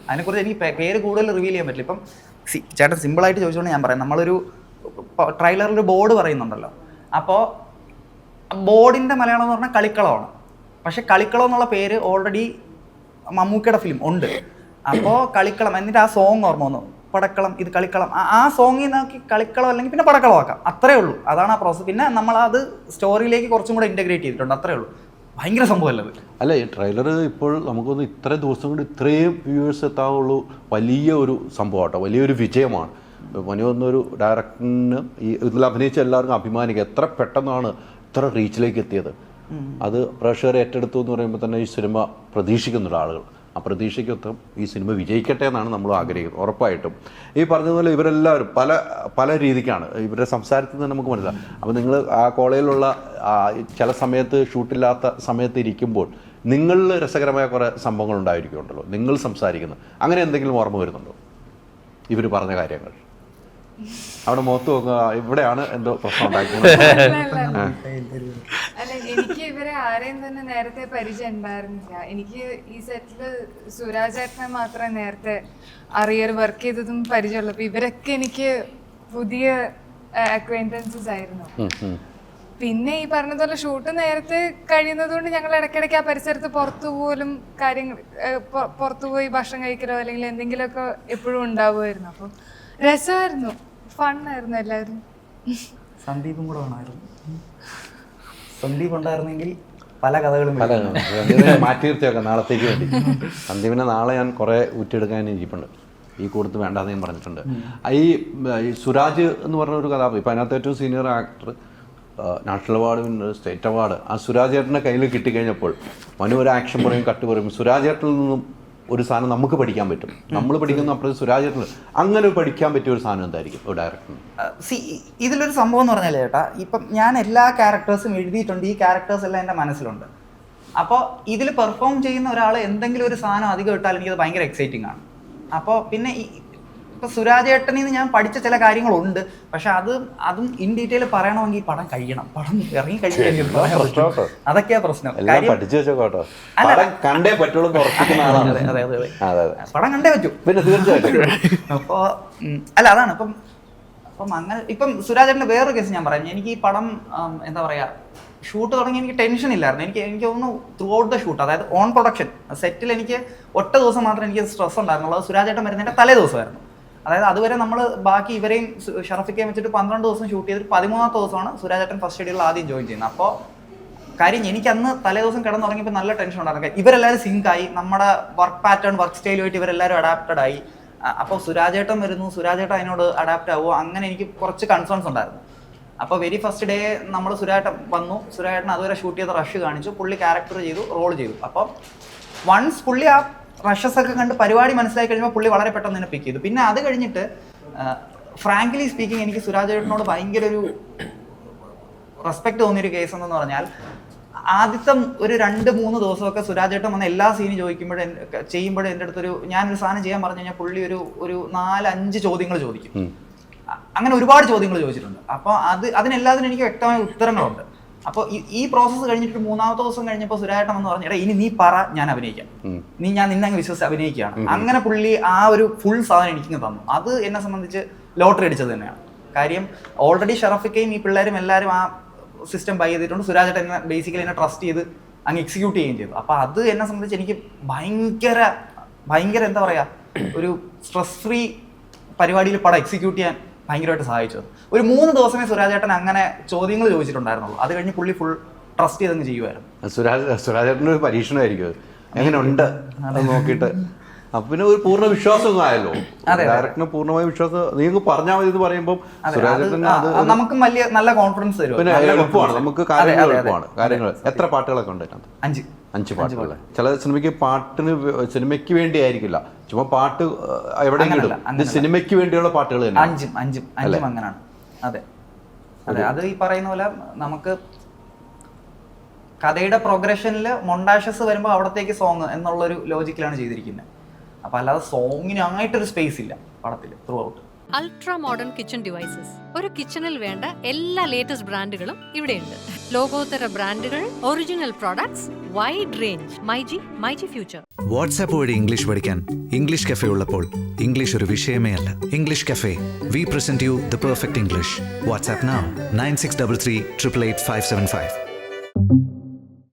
അതിനെക്കുറിച്ച് എനിക്ക് പേര് കൂടുതൽ റിവീൽ ചെയ്യാൻ പറ്റില്ല. ഇപ്പം ചേട്ടൻ സിമ്പിളായിട്ട് ചോദിച്ചുകൊണ്ട് ഞാൻ പറയാം, നമ്മളൊരു ട്രെയിലറിൽ ബോർഡ് പറയുന്നുണ്ടല്ലോ, അപ്പോൾ ബോർഡിൻ്റെ മലയാളം എന്ന് പറഞ്ഞാൽ കളിക്കളമാണ്. പക്ഷെ കളിക്കളം എന്നുള്ള പേര് ഓൾറെഡി മമ്മൂക്കയുടെ ഫിലിം ഉണ്ട്. അപ്പോൾ കളിക്കളം, എന്നിട്ട് ആ സോങ് ഓർമ്മ വന്നു, പടക്കളം, ഇത് കളിക്കളം. ആ സോങ്ങിൽ നോക്കി കളിക്കളം അല്ലെങ്കിൽ പിന്നെ പടക്കളം ആക്കാം, അത്രേ ഉള്ളൂ. അതാണ് ആ പ്രോസസ്സ്. പിന്നെ നമ്മളത് സ്റ്റോറിയിലേക്ക് കുറച്ചും കൂടെ ഇൻറ്റഗ്രേറ്റ് ചെയ്തിട്ടുണ്ട്, അത്രേ ഉള്ളൂ. ഭയങ്കര സംഭവമല്ലത്. അല്ല, ഈ ട്രെയിലർ ഇപ്പോൾ നമുക്കൊന്ന് ഇത്ര ദിവസം കൊണ്ട് ഇത്രയും വ്യൂവേഴ്സ് എത്താവുള്ളൂ, വലിയ ഒരു സംഭവമാട്ടോ, വലിയൊരു വിജയമാണ്. മനു എന്നൊരു ഡയറക്ടറിന് ഇതിൽ അഭിനയിച്ച എല്ലാവർക്കും അഭിമാനിക്കുക. എത്ര പെട്ടെന്നാണ് ഇത്ര റീച്ചിലേക്ക് എത്തിയത്. അത് പ്രേക്ഷകരെ ഏറ്റെടുത്തു എന്ന് പറയുമ്പോൾ തന്നെ ഈ സിനിമ പ്രതീക്ഷിക്കുന്നുണ്ട് ആളുകൾ. ആ പ്രതീക്ഷയ്ക്കൊത്തും ഈ സിനിമ വിജയിക്കട്ടെ എന്നാണ് നമ്മൾ ആഗ്രഹിക്കുന്നത്. ഉറപ്പായിട്ടും ഈ പറഞ്ഞതുപോലെ ഇവരെല്ലാവരും പല രീതിക്കാണ് ഇവരുടെ സംസാരത്തിൽ നിന്ന് നമുക്ക് മനസ്സിലാവും. അപ്പോൾ നിങ്ങൾ ആ കോളേജിലുള്ള ചില സമയത്ത് ഷൂട്ടില്ലാത്ത സമയത്ത് ഇരിക്കുമ്പോൾ നിങ്ങളിൽ രസകരമായ കുറേ സംഭവങ്ങൾ ഉണ്ടായിരിക്കുമല്ലോ, നിങ്ങൾ സംസാരിക്കുന്നത്. അങ്ങനെ എന്തെങ്കിലും ഓർമ്മ വരുന്നുണ്ടോ ഇവർ പറഞ്ഞ കാര്യങ്ങൾ? അവിടെ മുഖത്ത് നോക്കുക, ഇവിടെയാണ് എന്തോ പ്രശ്നം ഉണ്ടാക്കുന്നത്. അല്ല, എനിക്ക് ഇവരെ ആരെയും തന്നെ നേരത്തെ പരിചയം ഉണ്ടായിരുന്നില്ല. എനിക്ക് ഈ സെറ്റില് സുരാജേട്ടനെ മാത്രമേ നേരത്തെ വർക്ക് ചെയ്തതും പരിചയമുള്ളൂ. അപ്പൊ ഇവരൊക്കെ എനിക്ക് പുതിയ അക്വൈൻറ്റൻസസ് ആയിരുന്നു. പിന്നെ ഈ പറഞ്ഞതുപോലെ ഷൂട്ട് നേരത്തെ കഴിയുന്നത് കൊണ്ട് ഞങ്ങൾ ഇടയ്ക്കിടയ്ക്ക് ആ പരിസരത്ത് പുറത്തുപോയി ഭക്ഷണം കഴിക്കലോ അല്ലെങ്കിൽ എന്തെങ്കിലുമൊക്കെ എപ്പോഴും ഉണ്ടാവുമായിരുന്നു. അപ്പം രസമായിരുന്നു, ഫണ്ണായിരുന്നു എല്ലാവരും. സന്ദീപും കൂടെ വേണമായിരുന്നു. സന്ദീപ് ഉണ്ടായിരുന്നെങ്കിൽ പല കഥകളും മാറ്റി നിർത്തിയൊക്കെ നാളത്തേക്ക് വേണ്ടി. സന്ദീപിനെ നാളെ ഞാൻ കുറേ ഊറ്റിയെടുക്കാൻ ഇരിപ്പുണ്ട്. ഈ കൂടുതൽ വേണ്ടാന്ന് ഞാൻ പറഞ്ഞിട്ടുണ്ട്. ഈ സുരാജ് എന്ന് പറഞ്ഞ ഒരു കഥാപാത്രം, ഇപ്പം അതിനകത്ത് ഏറ്റവും senior actor, national award winner, state award, ആ സുരാജ് ചേട്ടൻ്റെ കയ്യിൽ കിട്ടിക്കഴിഞ്ഞപ്പോൾ മനു ഒരു ആക്ഷൻ പറയും, കട്ട് പറയും. സുരാജ് ചേട്ടനിൽ നിന്നും ഒരു സാധനം നമുക്ക് പഠിക്കാൻ പറ്റും. നമ്മൾ പഠിക്കുന്ന അപ്പുറത്ത് സുരാജ് ചേട്ടൻ അങ്ങനെ പഠിക്കാൻ പറ്റിയ ഒരു സാധനം എന്തായിരിക്കും ഒരു ഡയറക്ടറിന്? ഇതിലൊരു സംഭവം എന്ന് പറഞ്ഞാൽ ചേട്ടാ, ഇപ്പം ഞാൻ എല്ലാ ക്യാരക്ടേഴ്സും എഴുതിയിട്ടുണ്ട്, ഈ ക്യാരക്ടേഴ്സ് എല്ലാം എൻ്റെ മനസ്സിലുണ്ട്. അപ്പോൾ ഇതിൽ പെർഫോം ചെയ്യുന്ന ഒരാൾ എന്തെങ്കിലും ഒരു സാധനം അധികം ഇട്ടാൽ എനിക്കത് ഭയങ്കര എക്സൈറ്റിംഗ് ആണ്. അപ്പോൾ പിന്നെ ഇപ്പം സുരാജ് ഏട്ടനിൽ നിന്ന് ഞാൻ പഠിച്ച ചില കാര്യങ്ങളുണ്ട്. പക്ഷെ അതും ഇൻ ഡീറ്റെയിൽ പറയണമെങ്കിൽ പടം കഴിയണം, പടം ഇറങ്ങി കഴിക്കാൻ. അതൊക്കെയാ പ്രശ്നം. പടം കണ്ടേ പറ്റൂ. പിന്നെ തീർച്ചയായിട്ടും. അപ്പോൾ അല്ല, അതാണ് അപ്പം അങ്ങനെ. ഇപ്പം സുരാജ് ഏട്ടൻ്റെ വേറൊരു കേസ് ഞാൻ പറയാം. എനിക്ക് ഈ പടം എന്താ പറയുക, ഷൂട്ട് തുടങ്ങി എനിക്ക് ടെൻഷൻ ഇല്ലായിരുന്നു. എനിക്ക് തോന്നുന്നു ത്രൂ ഔട്ട് ദ ഷൂട്ട്, അതായത് ഓൺ പ്രൊഡക്ഷൻ സെറ്റിൽ എനിക്ക് ഒറ്റ ദിവസം മാത്രമേ എനിക്ക് സ്ട്രെസ് ഉണ്ടായിരുന്നുള്ളൂ. അത് സുരാജ് ഏട്ടൻ വരുന്നതിൻ്റെ തലേ ദിവസമായിരുന്നു. അതായത് അതുവരെ നമ്മൾ ബാക്കി ഇവരെയും ഷറഫിക്കയും വെച്ചിട്ട് 12 ദിവസം ഷൂട്ട് ചെയ്തിട്ട് 13ാമത്തെ ദിവസമാണ് സുരാജ് ഏട്ടൻ ഫസ്റ്റ് ഷെഡ്യൂളിൽ ആദ്യം ജോയിൻ ചെയ്യുന്നത്. അപ്പോൾ കാര്യം എനിക്ക് അന്ന് തലേ ദിവസം കിടന്നുറങ്ങിയപ്പോൾ നല്ല ടെൻഷൻ ഉണ്ടായിരുന്നു. ഇവരെല്ലാവരും സിങ്കായി, നമ്മുടെ വർക്ക് പാറ്റേൺ, വർക്ക് സ്റ്റൈലുമായിട്ട് ഇവരെല്ലാവരും അഡാപ്റ്റഡ് ആയി. അപ്പോൾ സുരാജ് ഏട്ടൻ വരുന്നു, സുരാജ് ഏട്ടൻ അതിനോട് അഡാപ്റ്റ് ആവുമോ, അങ്ങനെ എനിക്ക് കുറച്ച് കൺസേൺസ് ഉണ്ടായിരുന്നു. അപ്പോൾ വെരി ഫസ്റ്റ് ഡേ നമ്മൾ സുരാജേട്ടൻ വന്നു. സുരാജേട്ടൻ അതുവരെ ഷൂട്ട് ചെയ്ത റഷ് കാണിച്ചു, പുള്ളി ക്യാരക്ടർ ചെയ്തു, റോൾ ചെയ്തു. അപ്പോൾ വൺസ് പുള്ളി ആ റഷസ് ഒക്കെ കണ്ട് പരിപാടി മനസ്സിലാക്കി കഴിയുമ്പോൾ പുള്ളി വളരെ പെട്ടെന്ന് തന്നെ പിക്ക് ചെയ്തു. പിന്നെ അത് കഴിഞ്ഞിട്ട് ഫ്രാങ്ക്ലി സ്പീക്കിംഗ് എനിക്ക് സുരാജേട്ടനോട് ഭയങ്കര ഒരു റെസ്പെക്ട് തോന്നിയൊരു കേസ് എന്ന് പറഞ്ഞാൽ, ആദ്യത്തെ ഒരു 2-3 ദിവസമൊക്കെ സുരാജേട്ടൻ വന്ന് എല്ലാ സീനും ചെയ്യുമ്പോഴും എൻ്റെ അടുത്തൊരു, ഞാനൊരു സാധനം ചെയ്യാൻ പറഞ്ഞു കഴിഞ്ഞാൽ പുള്ളി ഒരു 4-5 ചോദ്യങ്ങൾ ചോദിക്കും. അങ്ങനെ ഒരുപാട് ചോദ്യങ്ങൾ ചോദിച്ചിട്ടുണ്ട്. അപ്പോൾ അതിനെല്ലാത്തിനും എനിക്ക് വ്യക്തമായ ഉത്തരങ്ങളുണ്ട്. അപ്പോൾ ഈ പ്രോസസ്സ് കഴിഞ്ഞിട്ട് 3ാമത്തെ ദിവസം കഴിഞ്ഞപ്പോൾ സുരാജേട്ടൻ എന്ന് പറഞ്ഞു, ഇനി നീ പറ, ഞാൻ അഭിനയിക്കാം, ഞാൻ നിന്നെ വിശ്വസിച്ച് അഭിനയിക്കുകയാണ്. അങ്ങനെ പുള്ളി ആ ഒരു ഫുൾ സാധനം എനിക്ക് തന്നു. അത് എന്നെ സംബന്ധിച്ച് ലോട്ടറി അടിച്ചത് തന്നെയാണ്. കാര്യം ഓൾറെഡി ഷറഫിക്കയും ഈ പിള്ളേരും എല്ലാവരും ആ സിസ്റ്റം ബൈ ചെയ്തിട്ടുണ്ട്. സുരാജേട്ടൻ എന്നെ ബേസിക്കലി എന്നെ ട്രസ്റ്റ് ചെയ്ത് അങ്ങ് എക്സിക്യൂട്ട് ചെയ്യുകയും ചെയ്തു. അപ്പോൾ അത് എന്നെ സംബന്ധിച്ച് എനിക്ക് ഭയങ്കര എന്താ പറയുക, ഒരു സ്ട്രെസ് ഫ്രീ പരിപാടിയിൽ പടം എക്സിക്യൂട്ട് ചെയ്യാൻ ഭയങ്കരമായിട്ട് സഹായിച്ചത്. ഒരു 3 ദിവസമേ സുരാജേട്ടൻ അങ്ങനെ ചോദ്യങ്ങൾ ചോദിച്ചിട്ടുണ്ടായിരുന്നുള്ളൂ. അത് കഴിഞ്ഞ് പുള്ളി ഫുൾ ട്രസ്റ്റ് ചെയ്തങ്ങ് ചെയ്യുമായിരുന്നു. സുരാജേട്ടൻ്റെ ഒരു പരീക്ഷണമായിരിക്കും എങ്ങനെ ഉണ്ട് അത് നോക്കിയിട്ട്. അപ്പൊ പിന്നെ ഒരു പൂർണ്ണ വിശ്വാസമൊന്നും ആയല്ലോ, ഡയറക്ടറിന് പൂർണ്ണമായ വിശ്വാസം. നിങ്ങൾക്ക് പറഞ്ഞാൽ മതി എന്ന് പറയുമ്പോൾ നമുക്കും വലിയ നല്ല കോൺഫിഡൻസ് തരും. പിന്നെ എളുപ്പമാണ്, നമുക്ക് കാര്യങ്ങൾ എളുപ്പമാണ്. കാര്യങ്ങൾ എത്ര പാട്ടുകളൊക്കെ ഉണ്ട്? 5 പാട്ടുകൾ. ചില സിനിമയ്ക്ക് വേണ്ടി ആയിരിക്കില്ല, ചുമ്മാ പാട്ട് എവിടെയെങ്കിലും ഇടും. സിനിമയ്ക്ക് വേണ്ടിയുള്ള പാട്ടുകൾ തന്നെ 5 അങ്ങനെയാണ്. അതെ, അത് ഈ പറയുന്ന പോലെ നമുക്ക് കഥയുടെ പ്രോഗ്രഷനിൽ മൊണ്ടാഷസ് വരുമ്പോൾ അവിടത്തേക്ക് സോങ് എന്നുള്ളൊരു ലോജിക്കിലാണ് ചെയ്തിരിക്കുന്നത്. അപ്പൊ അല്ലാതെ സോങ്ങിനായിട്ടൊരു സ്പേസ് ഇല്ല പടത്തിൽ through out. Ultra modern kitchen devices. ഒരു കിച്ചണിൽ വേണ്ട എല്ലാ ലേറ്റസ്റ്റ് ബ്രാൻഡുകളും ഇവിടെയുണ്ട്. ലോകോത്തര ബ്രാൻഡുകൾ, original products, wide range. MyG future. WhatsApp വഴി ഇംഗ്ലീഷ് പഠിക്കാൻ ഇംഗ്ലീഷ് കഫേ ഉള്ളപ്പോൾ ഇംഗ്ലീഷ് ഒരു വിഷയമേ അല്ല. English cafe, we present you the perfect English. WhatsApp now 9633 888 575.